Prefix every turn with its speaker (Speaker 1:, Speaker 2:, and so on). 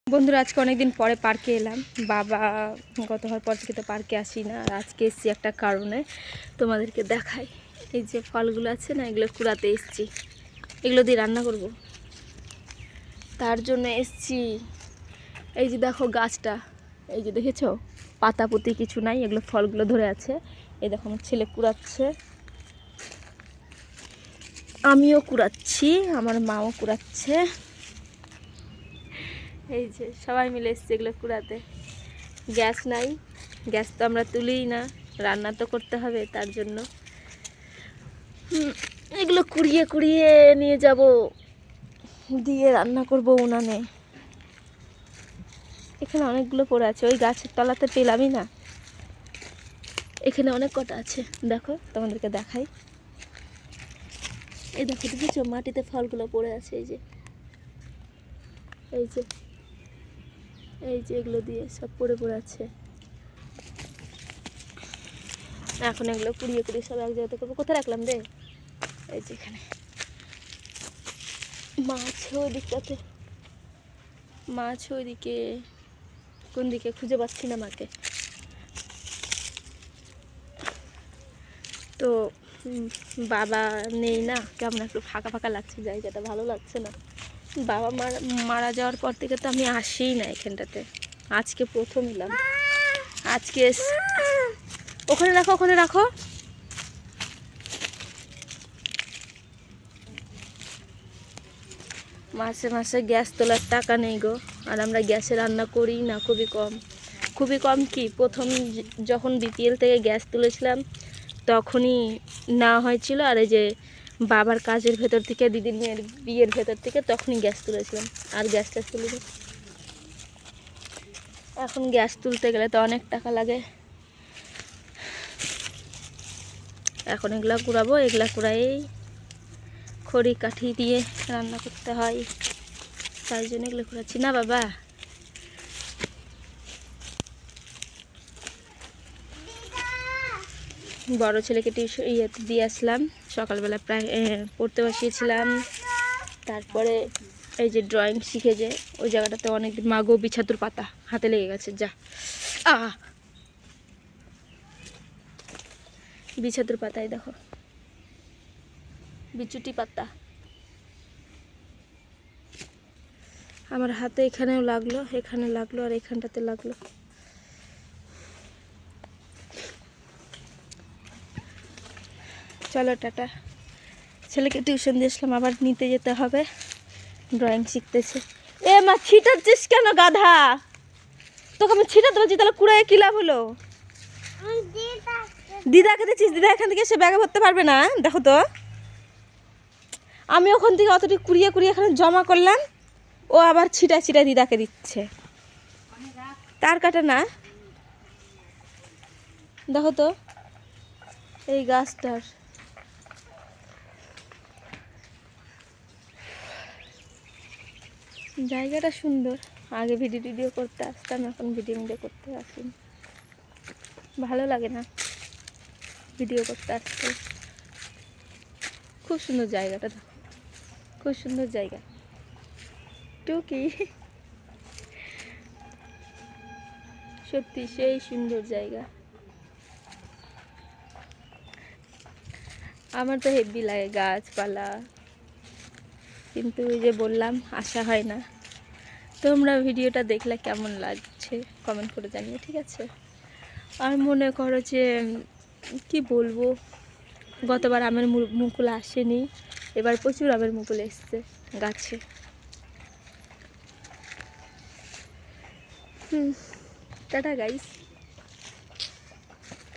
Speaker 1: বন্ধুরা আজকে অনেকদিন পরে পার্কে এলাম। বাবা গত হওয়ার পর থেকে তো পার্কে আসি না, আর আজকে এসছি একটা কারণে, তোমাদেরকে দেখাই। এই যে ফলগুলো আছে না, এগুলো কুড়াতে এসছি, এগুলো দিয়ে রান্না করব, তার জন্য এসছি। এই যে দেখো গাছটা, এই যে দেখেছো পাতা পুতি কিছু নাই, এগুলো ফলগুলো ধরে আছে। এই দেখো আমার ছেলে কুড়াচ্ছে, আমিও কুড়াচ্ছি, আমার মাও কুড়াচ্ছে। এই যে সবাই মিলে এসছে এগুলো কুড়াতে। গ্যাস নাই, গ্যাস তো আমরা তুলিই না, রান্না তো করতে হবে, তার জন্য এগুলো কুড়িয়ে কুড়িয়ে নিয়ে যাব, দিয়ে রান্না করব উনানে। এখানে অনেকগুলো পড়ে আছে, ওই গাছের তলাতে পেলামই না, এখানে অনেক কটা আছে। দেখো তোমাদেরকে দেখাই, এই দেখো দেখেছো মাটিতে ফলগুলো পড়ে আছে। এই যে এই যে এই যে এগুলো দিয়ে সব পড়ে পড়ে আছে। এখন এগুলো কুড়িয়ে কুড়িয়ে সব এক জায়গাতে করবো। কোথায় রাখলাম রে? এই যে এখানে মাছ ওই দিকটাতে, মাছ ওইদিকে, কোন দিকে খুঁজে পাচ্ছি না মাকে। তো বাবা নেই না, কেমন একটু ফাঁকা ফাঁকা লাগছে, জায়গাটা ভালো লাগছে না। বাবা মারা যাওয়ার পর থেকে তো আমি আসিই না এখানটাতে, আজকে প্রথম এলাম। আজকে ওখানে রাখো, ওখানে রাখো। মাসে মাসে গ্যাস তোলার টাকা নেই গো, আর আমরা গ্যাসে রান্না করি না, খুবই কম। খুবই কম কি, প্রথম যখন বিপিএল থেকে গ্যাস তুলেছিলাম তখনই নেওয়া হয়েছিল, আর এই যে বাবার কাজের ভেতর থেকে, দিদির মেয়ের বিয়ের ভেতর থেকে তখনই গ্যাস তুলেছিলাম, আর গ্যাস ট্যাস তুলিনি। এখন গ্যাস তুলতে গেলে তো অনেক টাকা লাগে। এখন এগুলা কুড়াবো, এগুলা কুড়াই খড়ি কাঠি দিয়ে রান্না করতে হয়, তাই জন্য এগুলো কুড়াচ্ছি না বাবা। বড় ছেলেকে টিউশন দিয়ে আসলাম, সকালবেলা প্রায় পড়তে বসিয়েছিলাম। তারপরে এই যে ড্রয়িং শিখে, যে ওই জায়গাটাতে অনেকদিন, মাগো বিছাতুর পাতা হাতে লেগে গেছে, যা বিছাতুর পাতায় দেখো বিচুটি পাতা, আমার হাতে এখানেও লাগলো, এখানে লাগলো, আর এখানটাতে লাগলো। চলো টাটা। ছেলেকে টিউশন দিয়ে আসলাম, আবার নিতে যেতে হবে, ড্রয়িং শিখতেছে। এ মা ছিটাচ্ছিস কেন গাধা? তোকে আমি ছিটাতে বলছি, তাহলে কুড়ায় কি লাভ হলো? দিদাকে দিচ্ছিস, দিদা এখান থেকে এসে ব্যাগে ভরতে পারবে না। দেখো তো, আমি ওখান থেকে অতটি কুড়িয়ে কুড়িয়ে এখানে জমা করলাম, ও আবার ছিটা ছিটা দিদাকে দিচ্ছে। তার কাটা না, দেখো তো এই গাছটার। জায়গাটা সুন্দর, আগে ভিডিও করতে আসতাম, এখন ভিডিও করতে আসি, ভালো লাগে না ভিডিও করতে আসতে। খুব সুন্দর জায়গাটা, খুব সুন্দর জায়গা, টুকি সত্যি সেই সুন্দর জায়গা। আমার তো হেভি লাগে গাছপালা, কিন্তু ওই যে বললাম আসা হয় না। তোমরা ভিডিওটা দেখলে কেমন লাগছে কমেন্ট করে জানিও, ঠিক আছে? আর মনে করো যে কি বলবো, গতবার আমের মুকুল আসেনি, এবার প্রচুর আমের মুকুল এসছে গাছে। Tata guys.